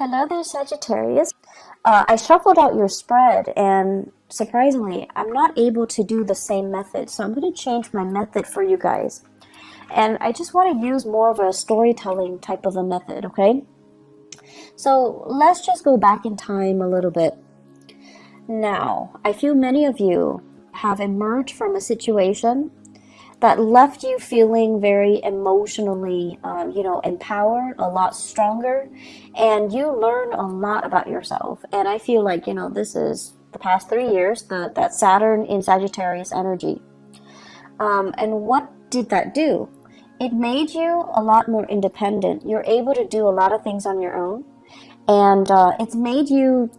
Hello there, Sagittarius. I shuffled out your spread, and surprisingly, I'm not able to do the same method. So I'm going to change my method for you guys. And I just want to use more of a storytelling type of a method, okay? So let's just go back in time a little bit. Now, I feel many of you have emerged from a situation that left you feeling very emotionally, empowered, a lot stronger, and you learn a lot about yourself. And I feel like, this is the past 3 years, that Saturn in Sagittarius energy. And what did that do? It made you a lot more independent. You're able to do a lot of things on your own. And it's made you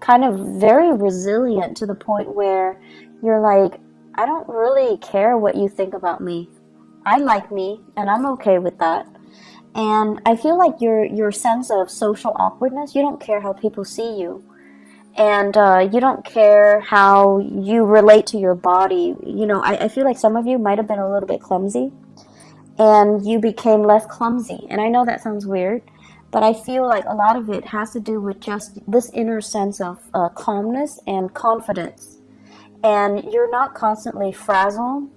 kind of very resilient to the point where you're like, I don't really care what you think about me. I like me, and I'm okay with that. And I feel like your sense of social awkwardness, you don't care how people see you. And you don't care how you relate to your body. I feel like some of you might have been a little bit clumsy, and you became less clumsy. And I know that sounds weird, but I feel like a lot of it has to do with just this inner sense of calmness and confidence. And you're not constantly frazzled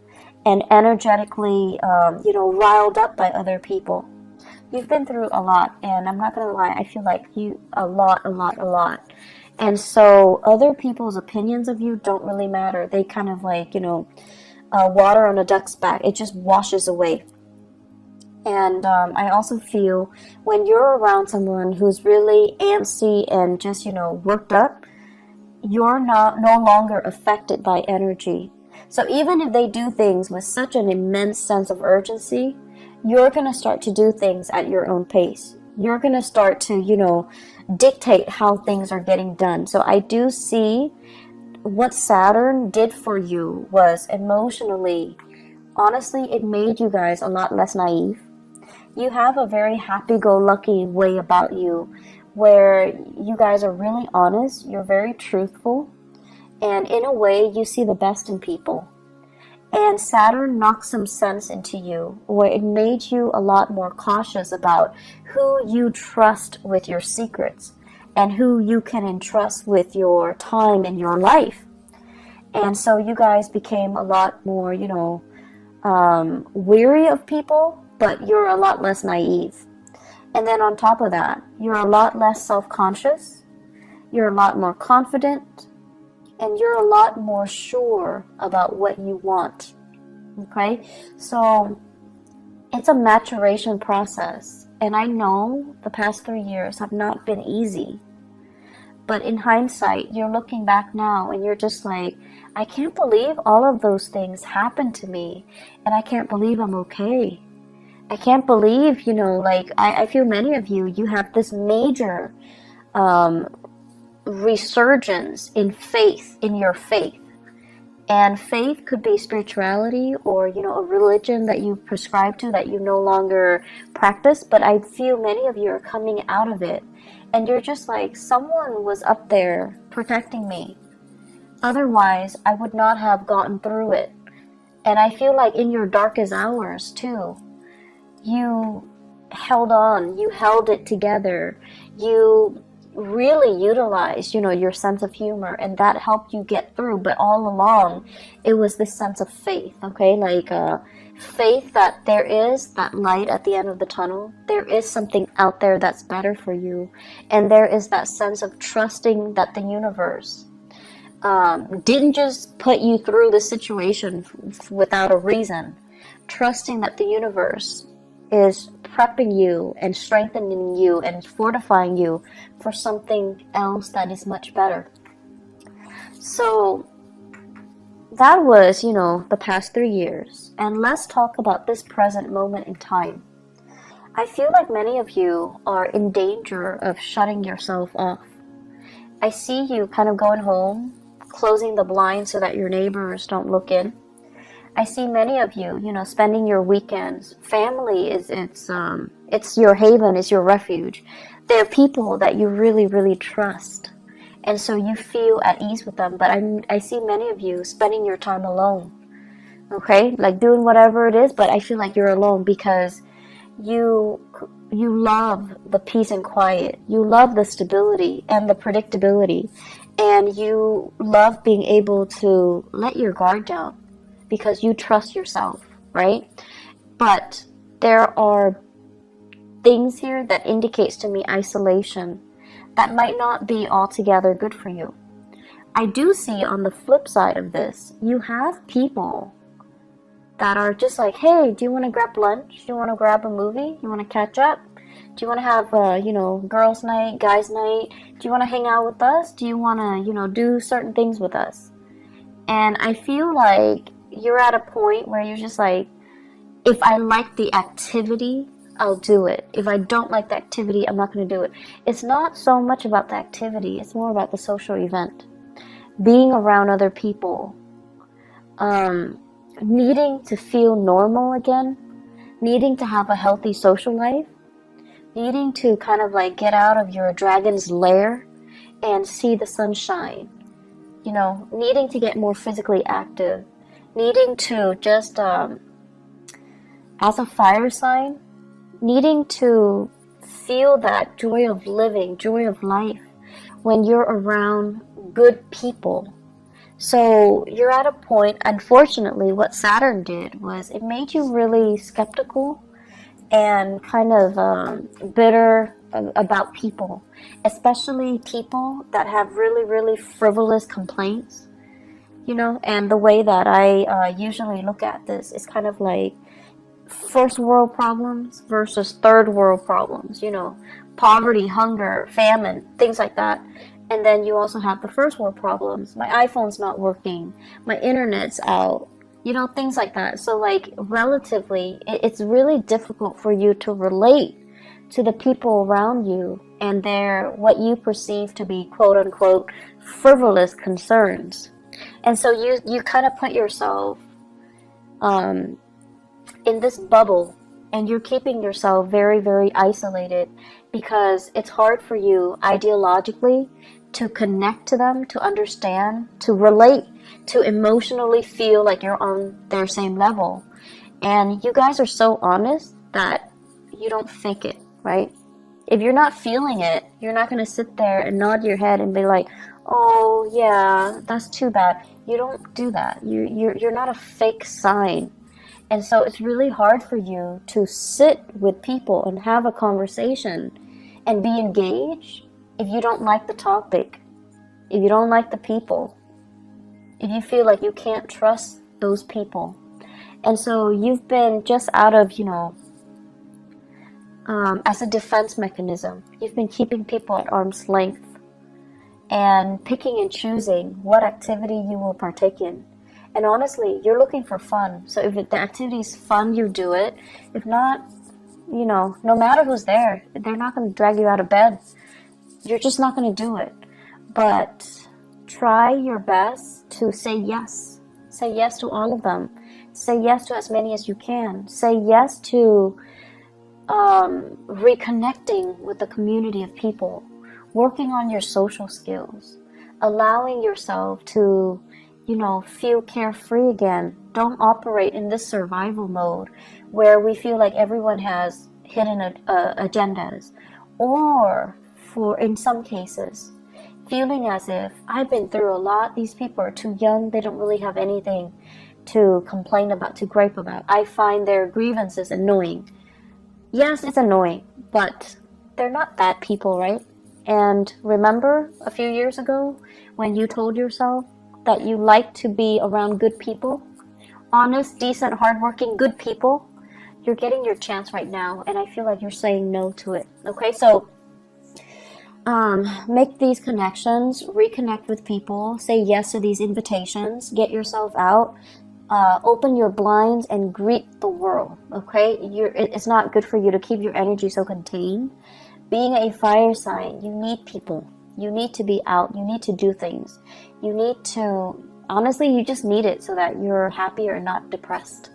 and energetically, riled up by other people. You've been through a lot, and I'm not going to lie, I feel like you a lot. And so other people's opinions of you don't really matter. They kind of like, water on a duck's back. It just washes away. And I also feel when you're around someone who's really antsy and just, worked up, you're no longer affected by energy. So even if they do things with such an immense sense of urgency, you're going to start to do things at your own pace. You're going to start to, dictate how things are getting done. So I do see what Saturn did for you was emotionally, honestly, it made you guys a lot less naive. You have a very happy-go-lucky way about you, where you guys are really honest, you're very truthful, and in a way you see the best in people. And Saturn knocked some sense into you, where it made you a lot more cautious about who you trust with your secrets and who you can entrust with your time in your life. And so you guys became a lot more, weary of people, but you're a lot less naive. And then on top of that, you're a lot less self-conscious, you're a lot more confident, and you're a lot more sure about what you want. Okay? So it's a maturation process. And I know the past 3 years have not been easy. But in hindsight, you're looking back now and you're just like, I can't believe all of those things happened to me. And I can't believe I'm okay. I can't believe, I feel many of you have this major resurgence in faith, in your faith. And faith could be spirituality or, a religion that you prescribe to that you no longer practice. But I feel many of you are coming out of it. And you're just like, someone was up there protecting me. Otherwise, I would not have gotten through it. And I feel like in your darkest hours, too, you held on, you held it together, you really utilized, your sense of humor, and that helped you get through. But all along, it was this sense of faith, okay? Like faith that there is that light at the end of the tunnel. There is something out there that's better for you. And there is that sense of trusting that the universe didn't just put you through the situation without a reason. Trusting that the universe is prepping you and strengthening you and fortifying you for something else that is much better. So that was, the past 3 years. And let's talk about this present moment in time. I feel like many of you are in danger of shutting yourself off. I see you kind of going home, closing the blinds so that your neighbors don't look in. I see many of you, spending your weekends. Family it's your haven, it's your refuge. They're people that you really, really trust. And so you feel at ease with them. But I see many of you spending your time alone. Okay? Like doing whatever it is, but I feel like you're alone because you you love the peace and quiet. You love the stability and the predictability. And you love being able to let your guard down because you trust yourself, right? But there are things here that indicates to me isolation that might not be altogether good for you. I do see on the flip side of this, you have people that are just like, hey, do you want to grab lunch? Do you want to grab a movie? You want to catch up? Do you want to have girls night, guys night? Do you want to hang out with us? Do you want to, do certain things with us? And I feel like you're at a point where you're just like, if I like the activity, I'll do it. If I don't like the activity, I'm not going to do it. It's not so much about the activity. It's more about the social event. Being around other people. Needing to feel normal again. Needing to have a healthy social life. Needing to kind of like get out of your dragon's lair and see the sunshine. Needing to get more physically active. Needing to just, as a fire sign, needing to feel that joy of living, joy of life when you're around good people. So you're at a point, unfortunately, what Saturn did was it made you really skeptical and kind of bitter about people, especially people that have really, really frivolous complaints, and the way that I usually look at this is kind of like first world problems versus third world problems, poverty, hunger, famine, things like that. And then you also have the first world problems. My iPhone's not working, my internet's out, things like that. So like relatively, it's really difficult for you to relate to the people around you and their, what you perceive to be quote unquote frivolous concerns. And so you kind of put yourself in this bubble, and you're keeping yourself very, very isolated because it's hard for you ideologically to connect to them, to understand, to relate, to emotionally feel like you're on their same level. And you guys are so honest that you don't fake it, right? If you're not feeling it, you're not going to sit there and nod your head and be like, oh yeah, that's too bad. You don't do that. You're not a fake sign. And so it's really hard for you to sit with people and have a conversation and be engaged if you don't like the topic, if you don't like the people, if you feel like you can't trust those people. And so you've been just out of, as a defense mechanism, you've been keeping people at arm's length and picking and choosing what activity you will partake in. And honestly, you're looking for fun. So if the activity is fun, you do it. If not, no matter who's there, they're not going to drag you out of bed. You're just not going to do it. But try your best to say yes. Say yes to all of them. Say yes to as many as you can. Say yes to reconnecting with the community of people. Working on your social skills. Allowing yourself to feel carefree again. Don't operate in this survival mode where we feel like everyone has hidden agendas. Or, in some cases, feeling as if I've been through a lot, these people are too young, they don't really have anything to complain about, to gripe about. I find their grievances annoying. Yes, it's annoying, but they're not bad people, right? And remember a few years ago when you told yourself that you like to be around good people, honest, decent, hardworking, good people, you're getting your chance right now, and I feel like you're saying no to it. Okay, so make these connections, reconnect with people, say yes to these invitations, get yourself out, open your blinds and greet the world. Okay, it's not good for you to keep your energy so contained. Being a fire sign, you need people. You need to be out. You need to do things. You need to, honestly, you just need it so that you're happier and not depressed.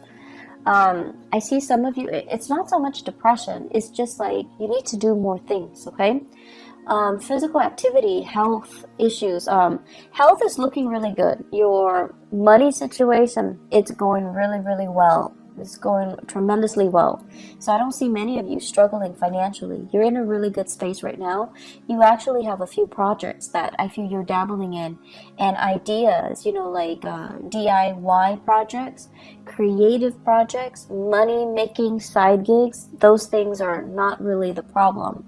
I see some of you, it's not so much depression. It's just like you need to do more things, okay? Physical activity, health issues. Health is looking really good. Your money situation, it's going really, really well. is going tremendously well. So I don't see many of you struggling financially. You're in a really good space right now. You actually have a few projects that I feel you're dabbling in, and ideas, like DIY projects, creative projects, money making side gigs. Those things are not really the problem.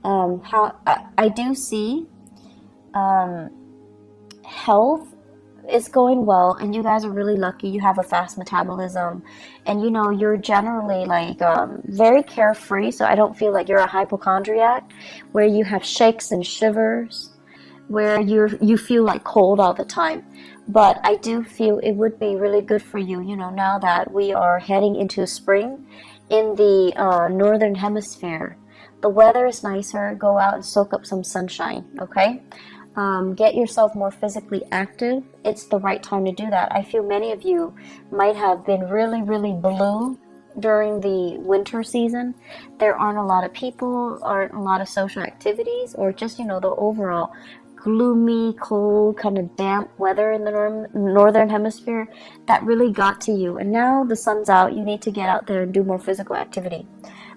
How I do see health is going well, and you guys are really lucky. You have a fast metabolism, and you're generally like very carefree, so I don't feel like you're a hypochondriac where you have shakes and shivers, where you feel like cold all the time. But I do feel it would be really good for you, now that we are heading into spring in the northern hemisphere. The weather is nicer. Go out and soak up some sunshine, okay? Get yourself more physically active. It's the right time to do that. I feel many of you might have been really, really blue during the winter season. There aren't a lot of people, aren't a lot of social activities, or just, the overall gloomy, cold, kind of damp weather in the northern hemisphere that really got to you. And now the sun's out. You need to get out there and do more physical activity.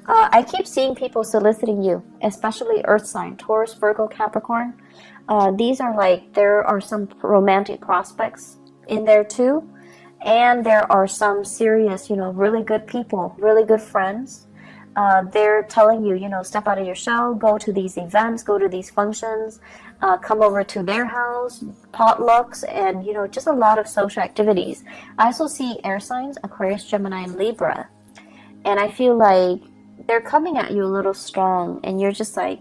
I keep seeing people soliciting you, especially earth sign, Taurus, Virgo, Capricorn. These are there are some romantic prospects in there too. And there are some serious, really good people, really good friends. They're telling you, step out of your shell, go to these events, go to these functions, come over to their house, potlucks, and, just a lot of social activities. I also see air signs, Aquarius, Gemini, and Libra. And I feel like they're coming at you a little strong, and you're just like,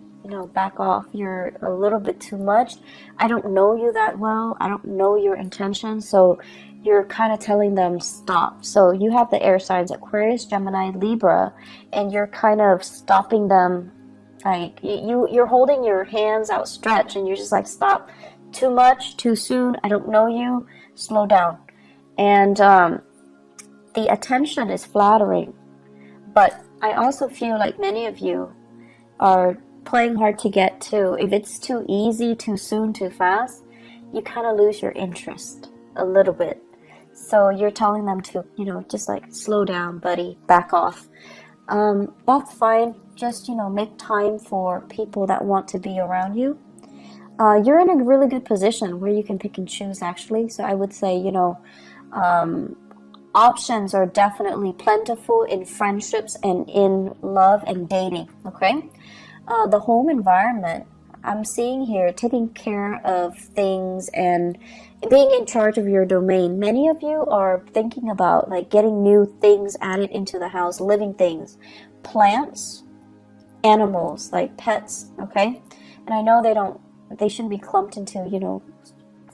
back off. You're a little bit too much. I don't know you that well. I don't know your intentions. So you're kind of telling them stop. So you have the air signs, Aquarius, Gemini, Libra, and you're kind of stopping them. Like you're holding your hands outstretched, and you're just like, stop. Too much, too soon. I don't know you. Slow down. And the attention is flattering. But I also feel like many of you are playing hard to get to. If it's too easy, too soon, too fast, you kind of lose your interest a little bit. So you're telling them to, just like slow down, buddy, back off. That's fine. Just, make time for people that want to be around you. You're in a really good position where you can pick and choose, actually. So I would say, options are definitely plentiful in friendships and in love and dating, okay? The home environment, I'm seeing here, taking care of things and being in charge of your domain. Many of you are thinking about getting new things added into the house, living things, plants, animals, like pets, okay? And I know they shouldn't be clumped into,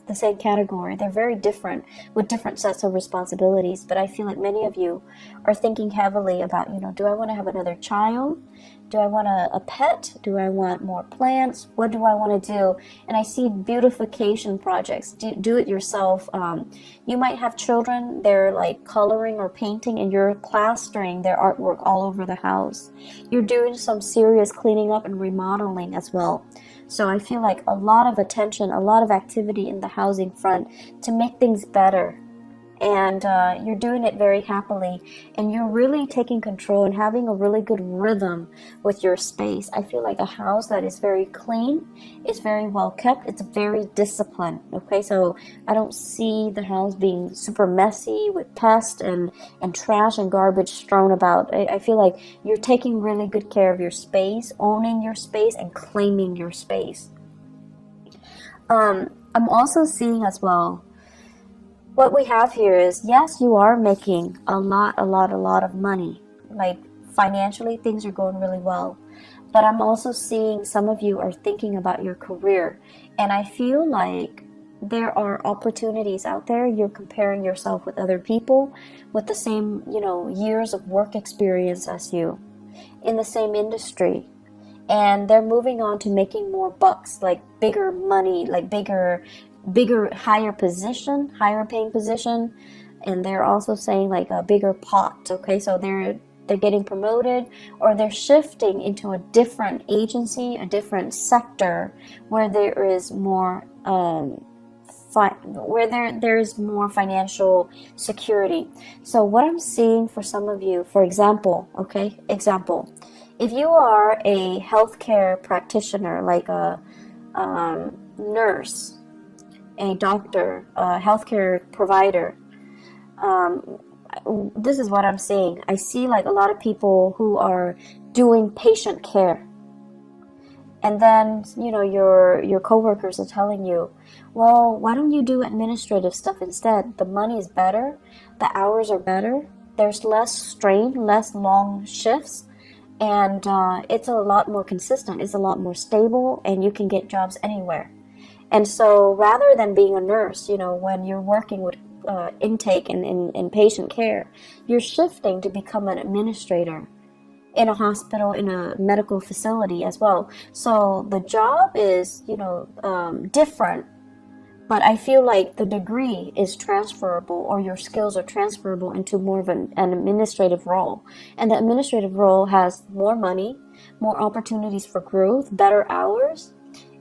the same category. They're very different with different sets of responsibilities, but I feel like many of you are thinking heavily about, do I want to have another child? Do I want a pet? Do I want more plants? What do I want to do? And I see beautification projects, do it yourself. You might have children, they're coloring or painting, and you're plastering their artwork all over the house. You're doing some serious cleaning up and remodeling as well. So I feel like a lot of attention, a lot of activity in the housing front to make things better. And you're doing it very happily. And you're really taking control and having a really good rhythm with your space. I feel like a house that is very clean, is very well kept, it's very disciplined. Okay, so I don't see the house being super messy with pests and trash and garbage strewn about. I feel like you're taking really good care of your space, owning your space, and claiming your space. I'm also seeing as well, what we have here is, yes, you are making a lot of money. Financially, things are going really well. But I'm also seeing some of you are thinking about your career. And I feel like there are opportunities out there. You're comparing yourself with other people with the same, years of work experience as you in the same industry. And they're moving on to making more bucks, bigger money, bigger, higher paying position. And they're also saying a bigger pot. Okay, so they're getting promoted, or they're shifting into a different agency, a different sector where there is more where there's more financial security. So what I'm seeing for some of you, for example, okay, if you are a healthcare practitioner, like a nurse, a doctor, a healthcare provider, this is what I'm seeing. I see like a lot of people who are doing patient care. And then, your coworkers are telling you, well, why don't you do administrative stuff instead? The money is better, the hours are better, there's less strain, less long shifts, and it's a lot more consistent, it's a lot more stable, and you can get jobs anywhere. And so rather than being a nurse, when you're working with intake and in patient care, you're shifting to become an administrator in a hospital, in a medical facility as well. So the job is, different, but I feel like the degree is transferable, or your skills are transferable into more of an administrative role. And the administrative role has more money, more opportunities for growth, better hours.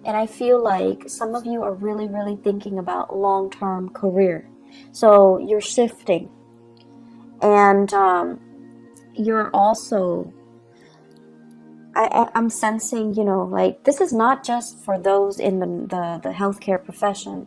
And I feel like some of you are really, really thinking about long-term career. So you're shifting. And you're also, I'm sensing, like this is not just for those in the healthcare profession.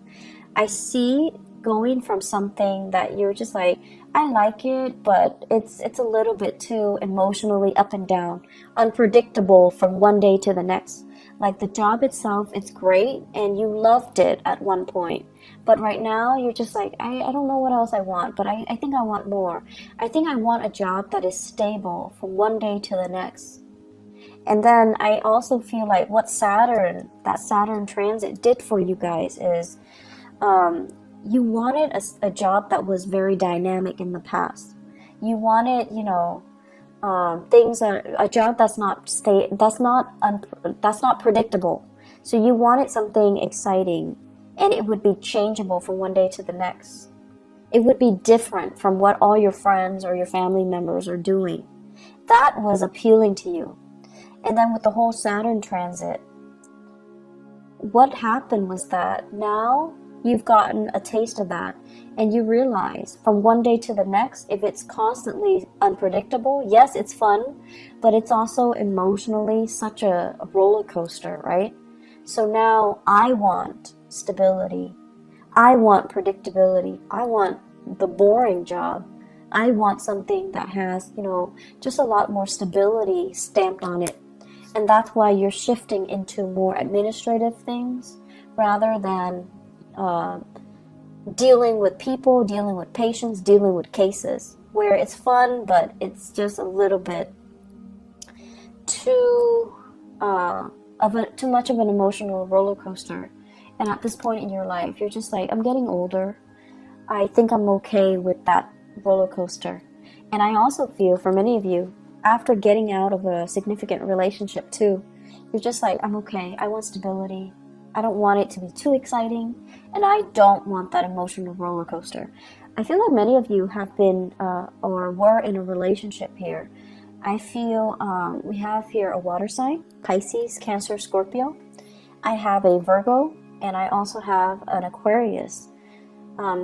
I see going from something that you're just like, I like it, but it's a little bit too emotionally up and down, unpredictable from one day to the next. Like the job itself, it's great, and you loved it at one point. But right now, you're just like, I don't know what else I want, but I think I want more. I think I want a job that is stable from one day to the next. And then I also feel like what that Saturn transit did for you guys is you wanted a job that was very dynamic in the past. You wanted, a job that's not predictable. So you wanted something exciting, and it would be changeable from one day to the next. It would be different from what all your friends or your family members are doing. That was appealing to you. And then with the whole Saturn transit, what happened was that now you've gotten a taste of that, and you realize from one day to the next, if it's constantly unpredictable, yes, it's fun, but it's also emotionally such a roller coaster, right? So now I want stability. I want predictability. I want the boring job. I want something that has, just a lot more stability stamped on it. And that's why you're shifting into more administrative things rather than dealing with people, dealing with patients, dealing with cases, where it's fun, but it's just a little bit too much of an emotional roller coaster. And at this point in your life, you're just like, I'm getting older. I think I'm okay with that roller coaster. And I also feel for many of you, after getting out of a significant relationship too, you're just like, I'm okay. I want stability. I don't want it to be too exciting, and I don't want that emotional roller coaster. I feel like many of you have been or were in a relationship here. I feel we have here a water sign, Pisces, Cancer, Scorpio. I have a Virgo, and I also have an Aquarius.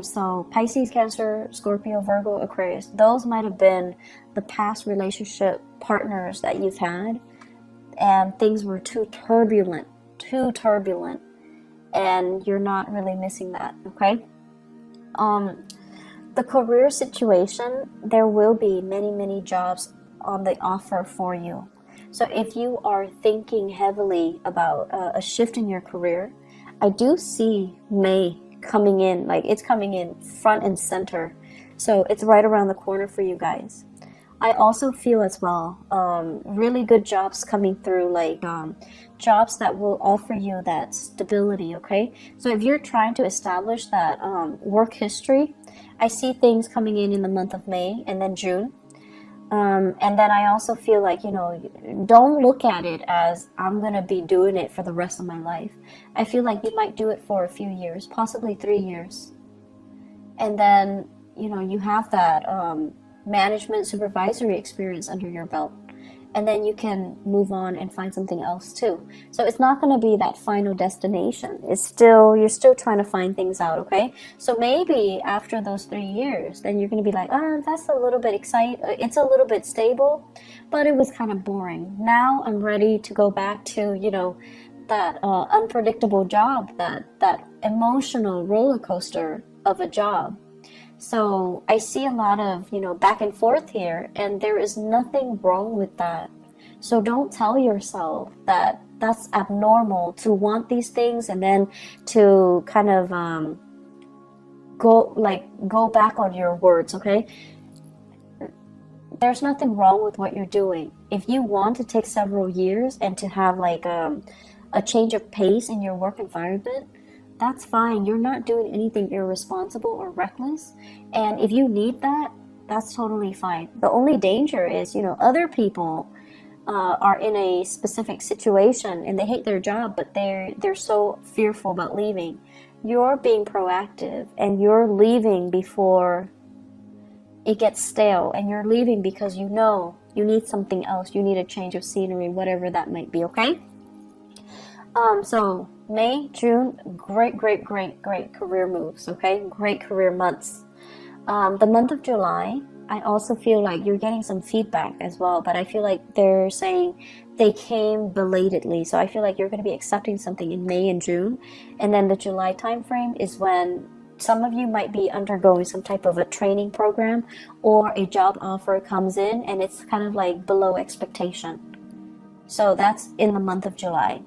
So Pisces, Cancer, Scorpio, Virgo, Aquarius. Those might have been the past relationship partners that you've had, and things were too turbulent, and you're not really missing that, okay? The career situation, there will be many, many jobs on the offer for you. So if you are thinking heavily about a shift in your career, I do see May coming in, like it's coming in front and center. So it's right around the corner for you guys. I also feel as well, really good jobs coming through, like jobs that will offer you that stability, okay? So if you're trying to establish that work history, I see things coming in the month of May and then June. And then I also feel like, don't look at it as I'm going to be doing it for the rest of my life. I feel like you might do it for a few years, possibly 3 years. And then, you have that management supervisory experience under your belt. and then you can move on and find something else too. So it's not going to be that final destination. It's still, you're still trying to find things out, okay? So maybe after those 3 years, then you're going to be like, oh, that's a little bit exciting. It's a little bit stable, but it was kind of boring. Now I'm ready to go back to, you know, that unpredictable job, that emotional roller coaster of a job. So I see a lot of, you know, back and forth here, and there is nothing wrong with that. So don't tell yourself that that's abnormal to want these things and then to kind of go back on your words, okay? There's nothing wrong with what you're doing. If you want to take several years and to have like a change of pace in your work environment, that's fine. You're not doing anything irresponsible or reckless. And if you need that, that's totally fine. The only danger is, you know, other people are in a specific situation and they hate their job, but they're so fearful about leaving. You're being proactive and you're leaving before it gets stale, and you're leaving because you know you need something else. You need a change of scenery, whatever that might be, okay? So May, June, great career moves, okay? Great career months. The month of July, I also feel like you're getting some feedback as well, but I feel like they're saying they came belatedly. So I feel like you're going to be accepting something in May and June. And then the July timeframe is when some of you might be undergoing some type of a training program or a job offer comes in and it's kind of like below expectation. So that's in the month of July.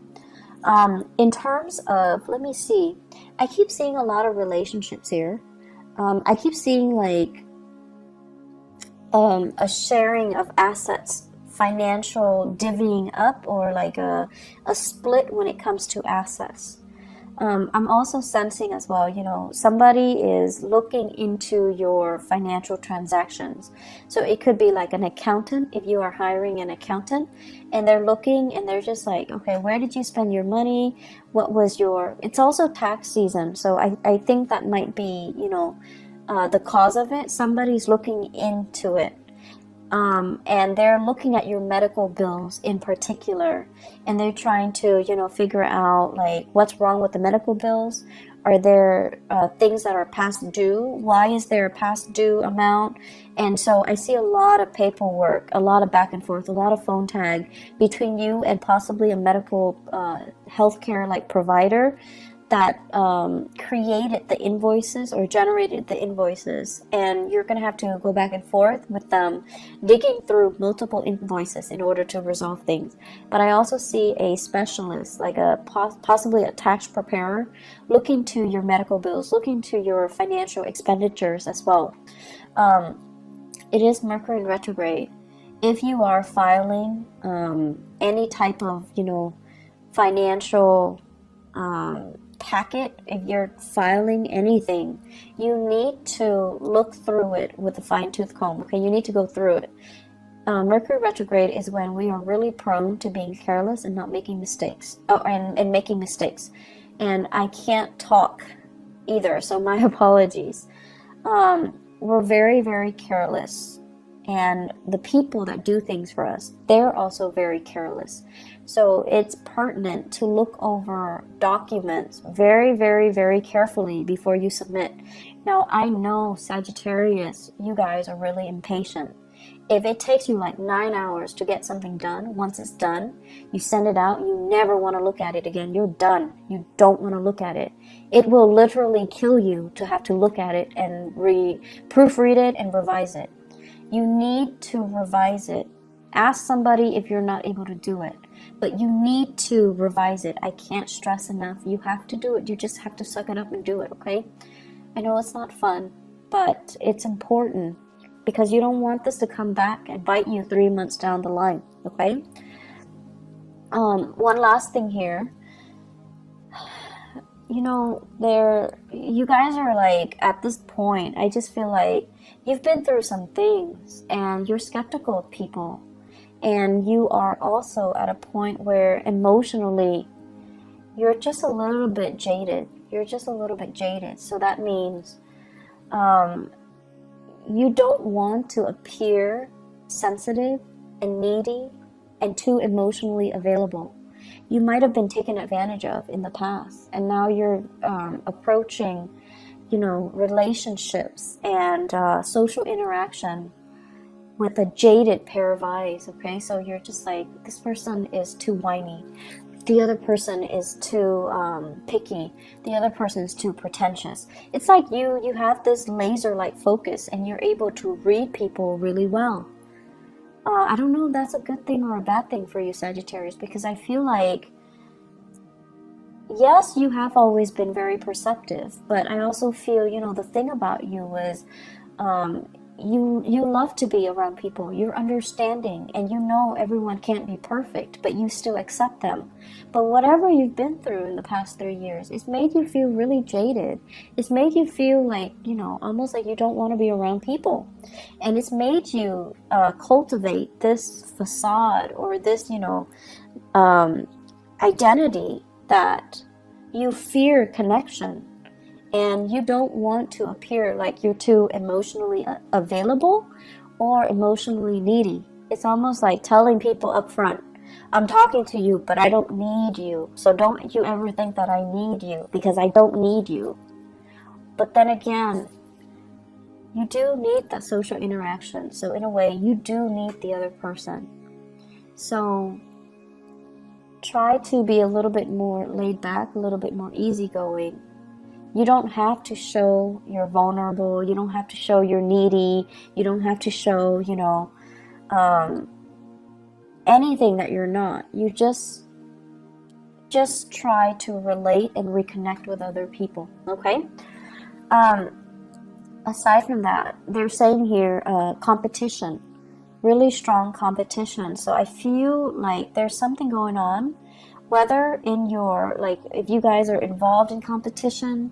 In terms of, let me see, I keep seeing a lot of relationships here. I keep seeing like a sharing of assets, financial divvying up, or like a split when it comes to assets. I'm also sensing as well, you know, somebody is looking into your financial transactions. So it could be like an accountant, if you are hiring an accountant, and they're looking and they're just like, okay, where did you spend your money? What was your, it's also tax season. So I think that might be, you know, the cause of it. Somebody's looking into it. And they're looking at your medical bills in particular, and they're trying to, you know, figure out like what's wrong with the medical bills. Are there things that are past due? Why is there a past due amount? And so I see a lot of paperwork, a lot of back and forth, a lot of phone tag between you and possibly a medical healthcare like provider that created the invoices or generated the invoices, and you're going to have to go back and forth with them, digging through multiple invoices in order to resolve things. But I also see a specialist, like a possibly a tax preparer, looking to your medical bills, looking to your financial expenditures as well. It is Mercury in retrograde. If you are filing any type of, you know, financial packet, if you're filing anything, you need to look through it with a fine-tooth comb, okay? You need to go through it. Mercury retrograde is when we are really prone to being careless and not making mistakes, and making mistakes. And I can't talk either, so my apologies. We're very careless, and the people that do things for us, they're also very careless. So it's pertinent to look over documents very carefully before you submit. Now, I know Sagittarius, you guys are really impatient. If it takes you like 9 hours to get something done, once it's done, you send it out, you never want to look at it again. You're done. You don't want to look at it. It will literally kill you to have to look at it and proofread it and revise it. You need to revise it. Ask somebody if you're not able to do it, but you need to revise it. I can't stress enough. You have to do it. You just have to suck it up and do it, okay? I know it's not fun, but it's important because you don't want this to come back and bite you 3 months down the line, okay? One last thing here. You know, you guys are like, at this point, I just feel like you've been through some things and you're skeptical of people. And you are also at a point where emotionally, you're just a little bit jaded. So that means you don't want to appear sensitive and needy and too emotionally available. You might have been taken advantage of in the past, and now you're approaching, you know, relationships and social interaction with a jaded pair of eyes, okay? So you're just like, this person is too whiny. The other person is too picky. The other person is too pretentious. It's like you have this laser-like focus and you're able to read people really well. I don't know if that's a good thing or a bad thing for you, Sagittarius, because I feel like, yes, you have always been very perceptive, but I also feel, you know, the thing about you is you love to be around people. You're understanding, and you know everyone can't be perfect, but you still accept them. But whatever you've been through in the past 3 years, it's made you feel really jaded. It's made you feel like, you know, almost like you don't want to be around people. And it's made you cultivate this facade or this, you know, identity that you fear connection. And you don't want to appear like you're too emotionally available or emotionally needy. It's almost like telling people up front, I'm talking to you, but I don't need you. So don't you ever think that I need you, because I don't need you. But then again, you do need that social interaction. So in a way, you do need the other person. So try to be a little bit more laid back, a little bit more easygoing. You don't have to show you're vulnerable. You don't have to show you're needy. You don't have to show, you know, anything that you're not. You just try to relate and reconnect with other people, okay? Aside from that, they're saying here competition, really strong competition. So I feel like there's something going on, whether in your, like, if you guys are involved in competition,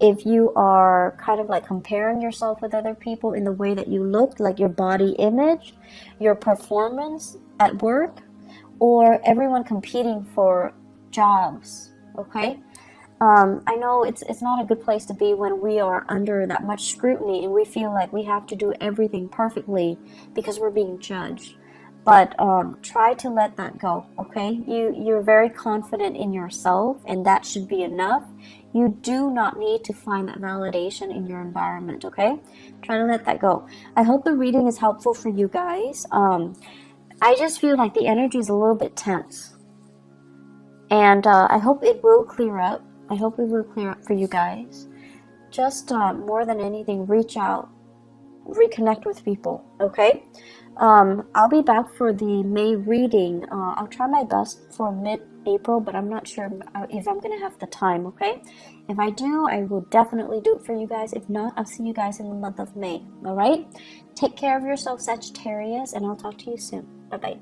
if you are kind of like comparing yourself with other people in the way that you look, like your body image, your performance at work, or everyone competing for jobs, okay? I know it's not a good place to be when we are under that much scrutiny and we feel like we have to do everything perfectly because we're being judged. But try to let that go, okay? You're very confident in yourself, and that should be enough. You do not need to find that validation in your environment, okay? Try to let that go. I hope the reading is helpful for you guys. I just feel like the energy is a little bit tense. And I hope it will clear up. I hope it will clear up for you guys. Just more than anything, reach out. Reconnect with people, okay? I'll be back for the May reading. I'll try my best for mid-April, but I'm not sure if I'm going to have the time, okay? If I do, I will definitely do it for you guys. If not, I'll see you guys in the month of May, all right? Take care of yourself, Sagittarius, and I'll talk to you soon. Bye-bye.